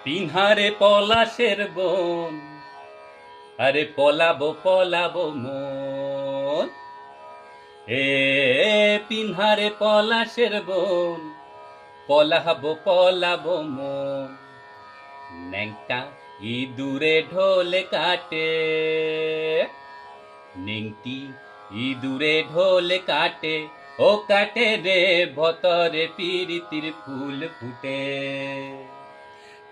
পিনহারে পলাশের বন, আরে পলাবো পলাবো মন। এ পিনহারে পলাশের বন, পলাবো পলাবো মন। ন্যাংটা ইঁদুরে ঢোল কাটে, নিংটি ইঁদুরে ঢোল কাটে, ও কাটে রে ভতরে পিরিতির ফুল ফুটে।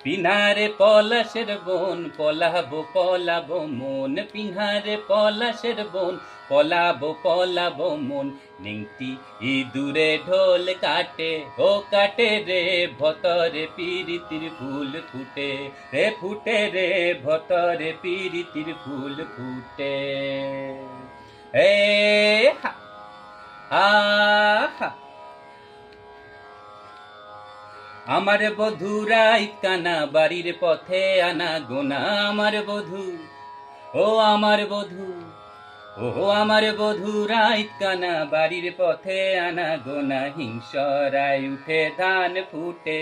পিনহারে পলাশের বন, পলাবো পলাবো মন। পিনহারে পলাশের বন, পলাবো পলাবো মন। নিংটি ইঁদুরে ঢোল কাটে, ও কাটে রে ভতরে পিরিতির ফুল ফুটে। রে ফুটে রে ভতরে পিরিতির ফুল ফুটে। এ হা হা। আমার বধুরা ইকানা বাড়ির পথে আনা গোনা। আমার বধূ, ও আমার বধূ, ও আমার বধুরা ইকানা বাড়ির পথে আনা গোনা। হিংসরায় উঠে ধান ফুটে,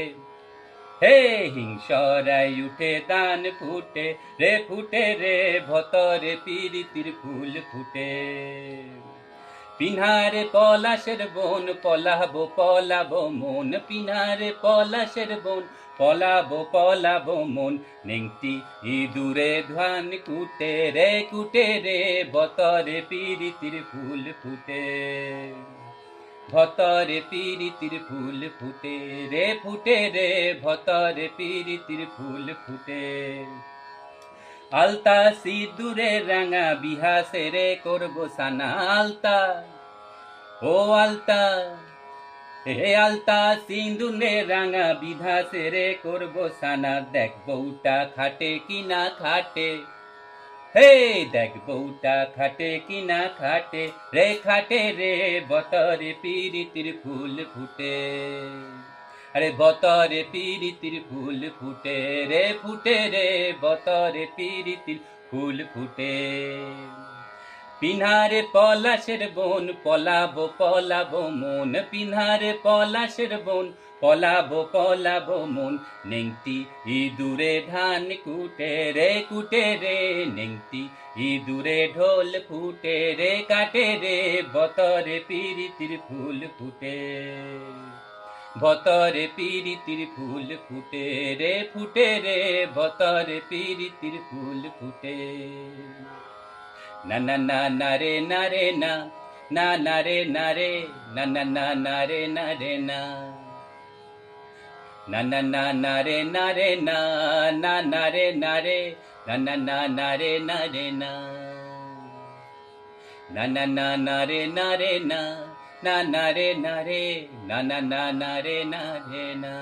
হে হিংসরায় উঠে ধান ফুটে। রে ফুটে রে ভতরে পিরিতির ফুল ফুটে। পিনহারে পলাশের বন, পলাবো পলাবো মন। পিনহারে পলাশের বন, পলাবো পলাবো মন। নেংটি ইঁদুরে ধান কুটে, রে কুটে রে ভতরে পিরিতির ফুল ফুটে। ভতরে পিরিতির ফুল ফুটে, রে ফুটে রে ভতরে পিরিতির ফুল ফুটে। আলতা সিঁদুরে রাঙা বিহাসে রে করবো সানা। আলতা, ও আলতা, হে আলতা সিঁদুরে রাঙা বিধাসে রে করবো সানা। দেখ বউটা খাটে কিনা খাটে, হে দেখ বউটা খাটে কিনা খাটে। রে খাটে রে ভতরে পিরিতির ফুল ফুটে। আরে ভতরে পিরিতির ফুল ফুটে, রে ফুটে রে ভতরে পিরিতির ফুল ফুটে। পিনহারে পলাশের বন, পলাবো পলাবো মন। পিনহারে পলাশের বন, পলাবো পলাবো মন। নেংটি ইঁদুরে ধান কুটে, রে কুটে রে নেংটি ইঁদুরে ঢোল ফুটে। রে কাটে রে ভতরে পিরিতির ফুল ফুটে। ভতরে পিরিতির ফুল ফুটে, রে ফুটে রে ভতরে পিরিতির ফুল ফুটে। না না না না রে না রে না, না না রে না রে, না না না না রে না রে না, না না না না রে না রে না, না না রে না রে, না না না না রে না রে না, না না না না রে না রে না, না না রে না রে, না না না না রে না রে না।